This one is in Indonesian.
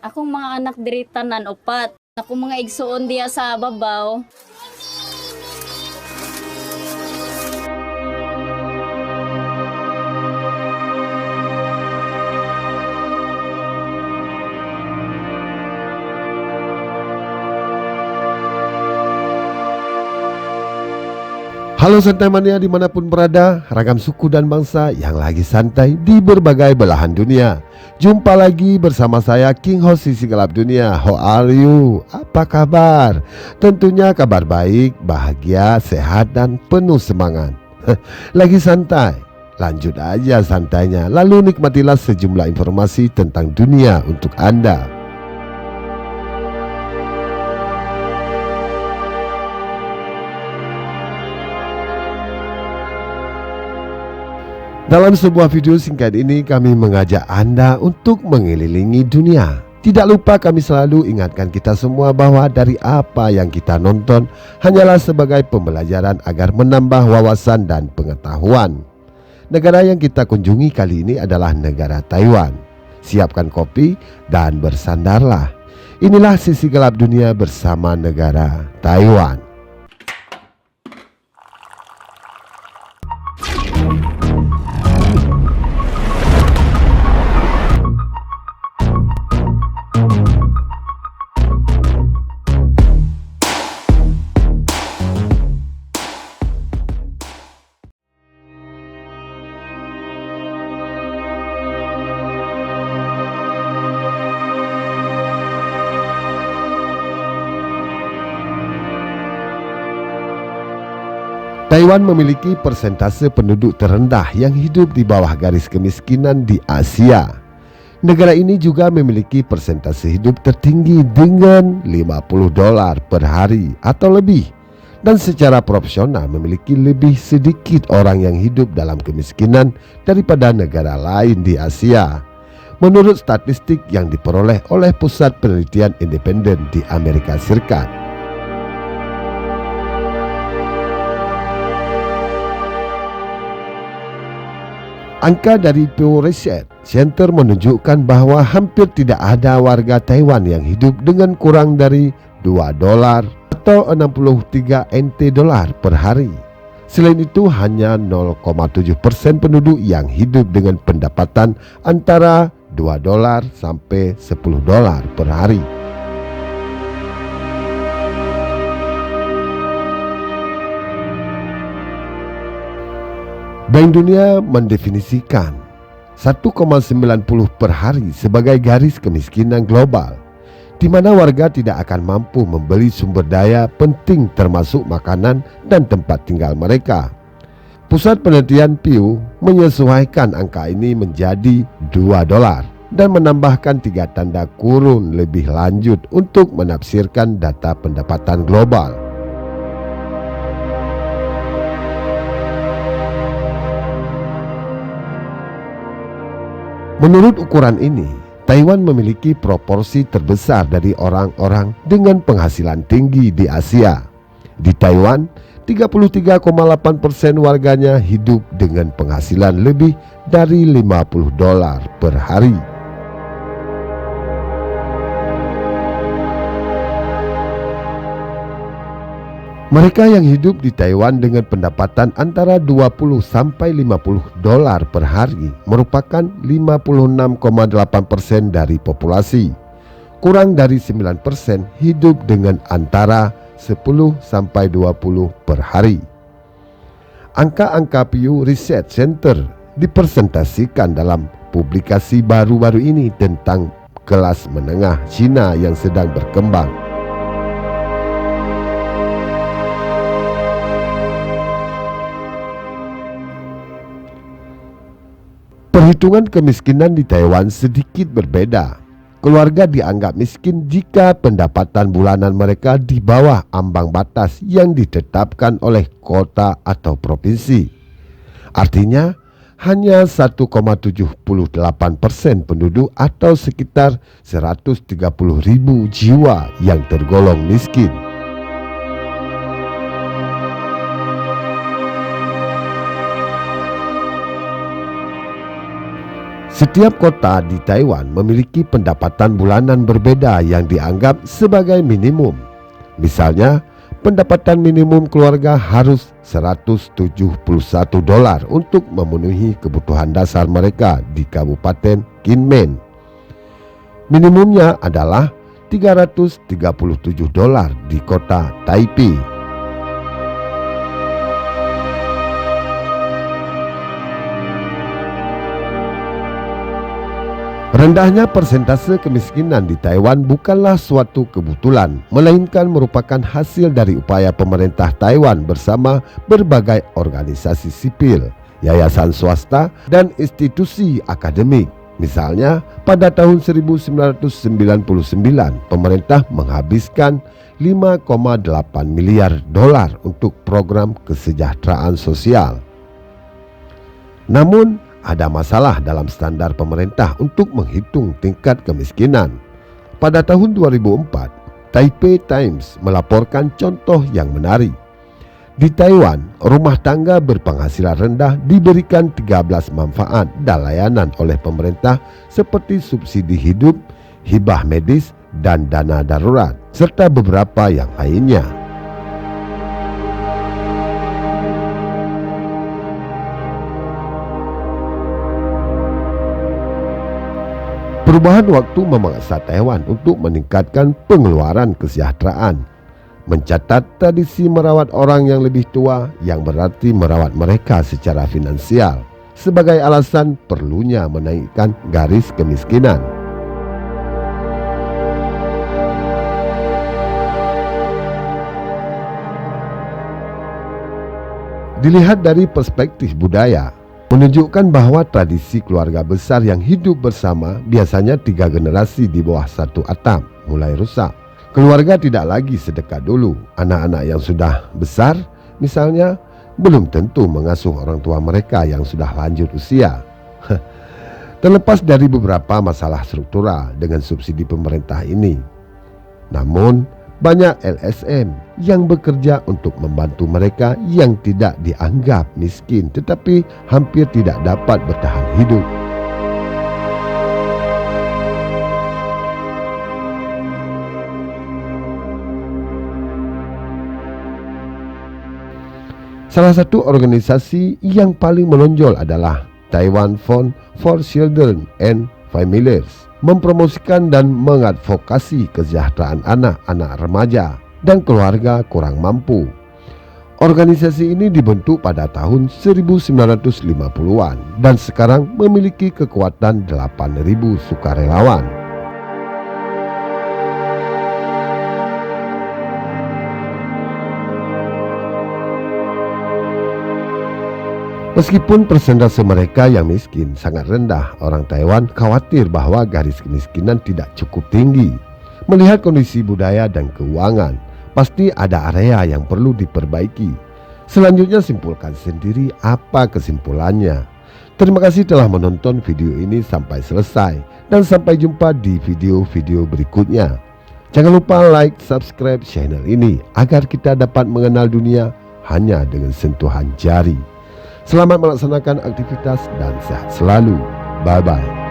Akong mga anak diri tanan upat. Akong mga igsuon diya sa babaw. Halo Santai Mania dimanapun berada, ragam suku dan bangsa yang lagi santai di berbagai belahan dunia. Jumpa lagi bersama saya King Host Sisi Gelap Dunia. How are you? Apa kabar? Tentunya kabar baik, bahagia, sehat dan penuh semangat. Lagi santai? Lanjut aja santainya, lalu nikmatilah sejumlah informasi tentang dunia untuk Anda. Dalam sebuah video singkat ini kami mengajak Anda untuk mengelilingi dunia. Tidak lupa kami selalu ingatkan kita semua bahwa dari apa yang kita nonton hanyalah sebagai pembelajaran agar menambah wawasan dan pengetahuan. Negara yang kita kunjungi kali ini adalah negara Taiwan. Siapkan kopi dan bersandarlah. Inilah sisi gelap dunia bersama negara Taiwan. Taiwan memiliki persentase penduduk terendah yang hidup di bawah garis kemiskinan di Asia. Negara ini juga memiliki persentase hidup tertinggi dengan $50 per hari atau lebih. Dan secara proporsional memiliki lebih sedikit orang yang hidup dalam kemiskinan daripada negara lain di Asia. Menurut statistik yang diperoleh oleh Pusat Penelitian Independen di Amerika Serikat. Angka dari Pew Research Center menunjukkan bahwa hampir tidak ada warga Taiwan yang hidup dengan kurang dari $2 atau 63 NT dolar per hari. Selain itu hanya 0,7% penduduk yang hidup dengan pendapatan antara $2 sampai $10 per hari. Bank Dunia mendefinisikan 1,90 per hari sebagai garis kemiskinan global, di mana warga tidak akan mampu membeli sumber daya penting termasuk makanan dan tempat tinggal mereka. Pusat Penelitian Pew menyesuaikan angka ini menjadi $2 dan menambahkan 3 tanda kurun lebih lanjut untuk menafsirkan data pendapatan global. Menurut ukuran ini, Taiwan memiliki proporsi terbesar dari orang-orang dengan penghasilan tinggi di Asia. Di Taiwan, 33,8% warganya hidup dengan penghasilan lebih dari $50 per hari. Mereka yang hidup di Taiwan dengan pendapatan antara $20 sampai $50 per hari merupakan 56,8% dari populasi. Kurang dari 9% hidup dengan antara 10 sampai 20 per hari. Angka-angka Pew Research Center dipresentasikan dalam publikasi baru-baru ini tentang kelas menengah Cina yang sedang berkembang. Perhitungan kemiskinan di Taiwan sedikit berbeda. Keluarga dianggap miskin jika pendapatan bulanan mereka di bawah ambang batas yang ditetapkan oleh kota atau provinsi. Artinya, hanya 1,78% penduduk atau sekitar 130.000 jiwa yang tergolong miskin. Setiap kota di Taiwan memiliki pendapatan bulanan berbeda yang dianggap sebagai minimum. Misalnya, pendapatan minimum keluarga harus $171 untuk memenuhi kebutuhan dasar mereka di Kabupaten Kinmen. Minimumnya adalah $337 di kota Taipei. Rendahnya persentase kemiskinan di Taiwan bukanlah suatu kebetulan, melainkan merupakan hasil dari upaya pemerintah Taiwan bersama berbagai organisasi sipil, yayasan swasta, dan institusi akademik. Misalnya, pada tahun 1999, pemerintah menghabiskan $5,8 miliar untuk program kesejahteraan sosial. Namun, ada masalah dalam standar pemerintah untuk menghitung tingkat kemiskinan. Pada tahun 2004, Taipei Times melaporkan contoh yang menarik. Di Taiwan, rumah tangga berpenghasilan rendah diberikan 13 manfaat dan layanan oleh pemerintah seperti subsidi hidup, hibah medis, dan dana darurat, serta beberapa yang lainnya. Perubahan waktu memaksa Taiwan untuk meningkatkan pengeluaran kesejahteraan, mencatat tradisi merawat orang yang lebih tua yang berarti merawat mereka secara finansial sebagai alasan perlunya menaikkan garis kemiskinan. Dilihat dari perspektif budaya, menunjukkan bahwa tradisi keluarga besar yang hidup bersama biasanya 3 generasi di bawah satu atap mulai rusak. Keluarga tidak lagi sedekat dulu. Anak-anak yang sudah besar, misalnya, belum tentu mengasuh orang tua mereka yang sudah lanjut usia. Terlepas dari beberapa masalah struktural dengan subsidi pemerintah ini, namun banyak LSM yang bekerja untuk membantu mereka yang tidak dianggap miskin tetapi hampir tidak dapat bertahan hidup. Salah satu organisasi yang paling menonjol adalah Taiwan Fund for Children and Families, mempromosikan dan mengadvokasi kesejahteraan anak-anak remaja dan keluarga kurang mampu. Organisasi ini dibentuk pada tahun 1950-an dan sekarang memiliki kekuatan 8.000 sukarelawan. Meskipun persentase mereka yang miskin sangat rendah, orang Taiwan khawatir bahwa garis kemiskinan tidak cukup tinggi. Melihat kondisi budaya dan keuangan, pasti ada area yang perlu diperbaiki. Selanjutnya simpulkan sendiri apa kesimpulannya. Terima kasih telah menonton video ini sampai selesai dan sampai jumpa di video-video berikutnya. Jangan lupa like, subscribe channel ini agar kita dapat mengenal dunia hanya dengan sentuhan jari. Selamat melaksanakan aktivitas dan sehat selalu. Bye-bye.